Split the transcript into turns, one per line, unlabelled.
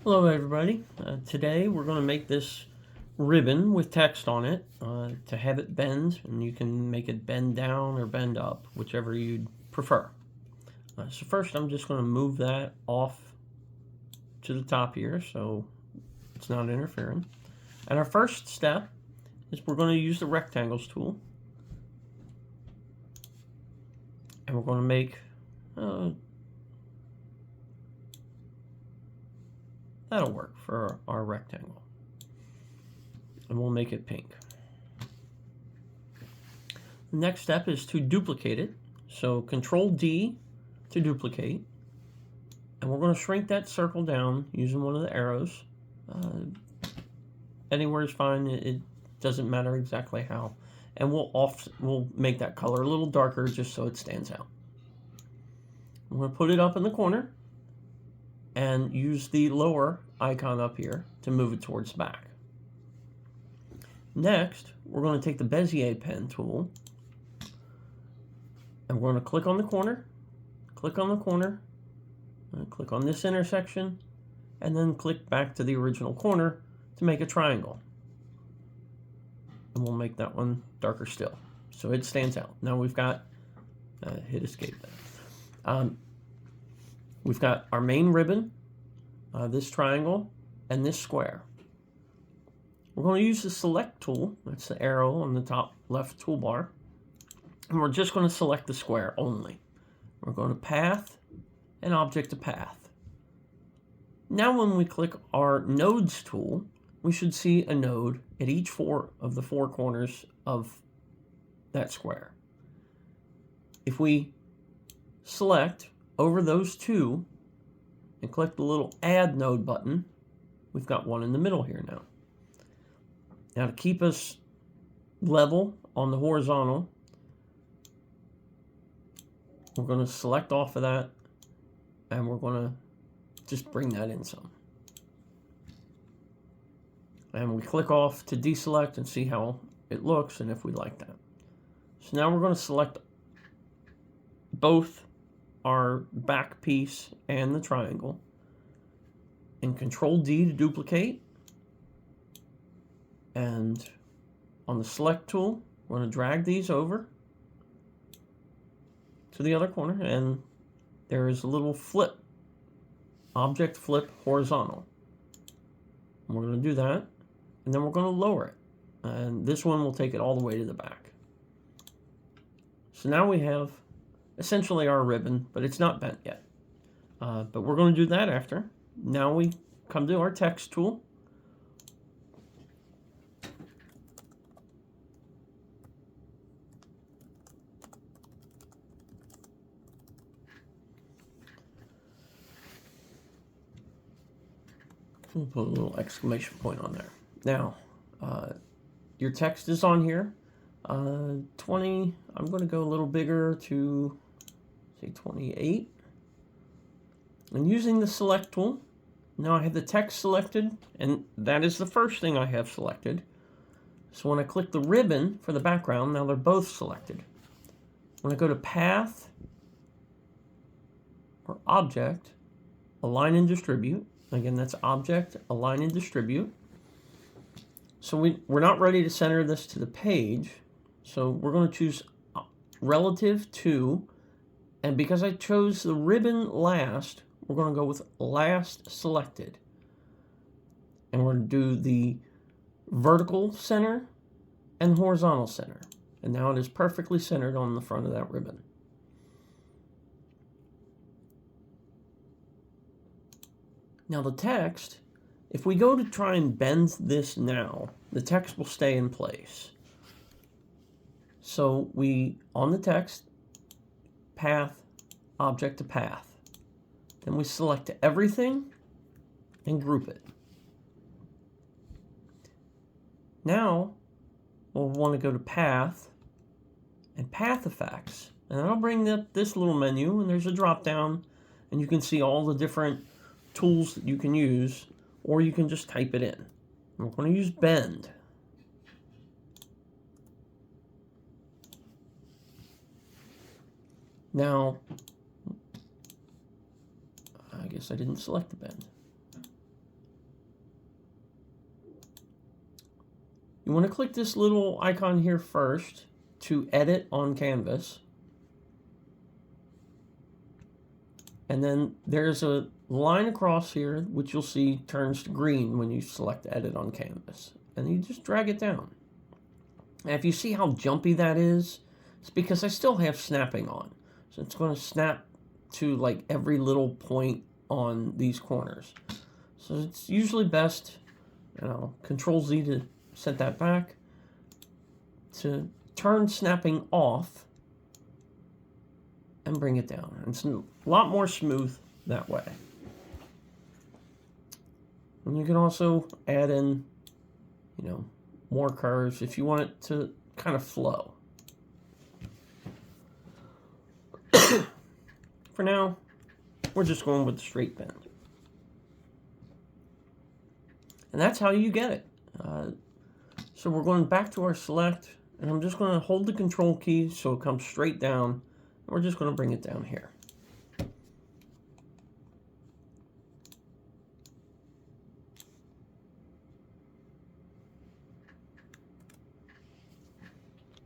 Hello everybody. Today we're going to make this ribbon with text on it to have it bend, and you can make it bend down or bend up, whichever you'd prefer. So first I'm just going to move that off to the top here so it's not interfering. And our first step is we're going to use the rectangles tool, and we're going to make that'll work for our rectangle, and we'll make it pink. The next step is to duplicate it. So Control D to duplicate, and we're going to shrink that circle down using one of the arrows. Anywhere is fine. It doesn't matter exactly how. And we'll make that color a little darker just so it stands out. I'm going to put it up in the corner and use the lower icon up here to move it towards the back. Next, we're going to take the Bezier pen tool, and we're going to click on the corner, click on the corner, and click on this intersection, and then click back to the original corner to make a triangle. And we'll make that one darker still so it stands out. Now we've got, hit escape there. We've got our main ribbon, this triangle, and this square. We're going to use the select tool, that's the arrow on the top left toolbar, and we're just going to select the square only. We're going to path and object to path. Now when we click our nodes tool, we should see a node at each of the four corners of that square. If we select over those two and click the little add node button, we've got one in the middle here now. Now to keep us level on the horizontal, we're going to select off of that, and we're going to just bring that in some. And we click off to deselect and see how it looks and if we like that. So now we're going to select both our back piece and the triangle, and Control D to duplicate. And on the select tool, we're going to drag these over to the other corner, and there is a little flip, object flip horizontal. And we're going to do that, and then we're going to lower it. And this one will take it all the way to the back. So now we have essentially our ribbon, but it's not bent yet. But we're going to do that after. Now we come to our text tool. We'll put a little exclamation point on there. Now, your text is on here. 20, I'm going to go a little bigger to, say, 28. And using the select tool, now I have the text selected, and that is the first thing I have selected. So when I click the ribbon for the background, now they're both selected. When I go to Path or Object, Align and Distribute, again, that's Object, Align and Distribute. So we're not ready to center this to the page, so we're going to choose Relative to, and because I chose the ribbon last, we're going to go with Last Selected. And we're going to do the vertical center and horizontal center. And now it is perfectly centered on the front of that ribbon. Now the text, if we go to try and bend this now, the text will stay in place. So we, on the text, path, object to path. Then we select everything and group it. Now we'll want to go to Path and Path Effects. And that'll bring up this little menu, and there's a drop down, and you can see all the different tools that you can use, or you can just type it in. We're going to use Bend. Now, I guess I didn't select the bend. You want to click this little icon here first to edit on canvas. And then there's a line across here, which you'll see turns to green when you select edit on canvas. And you just drag it down. And if you see how jumpy that is, it's because I still have snapping on. So it's going to snap to like every little point on these corners. So it's usually best, Control Z to set that back, to turn snapping off and bring it down. And it's a lot more smooth that way. And you can also add in, more curves if you want it to kind of flow. For now, we're just going with the straight bend. And that's how you get it. So we're going back to our select, and I'm just going to hold the control key so it comes straight down. And we're just going to bring it down here.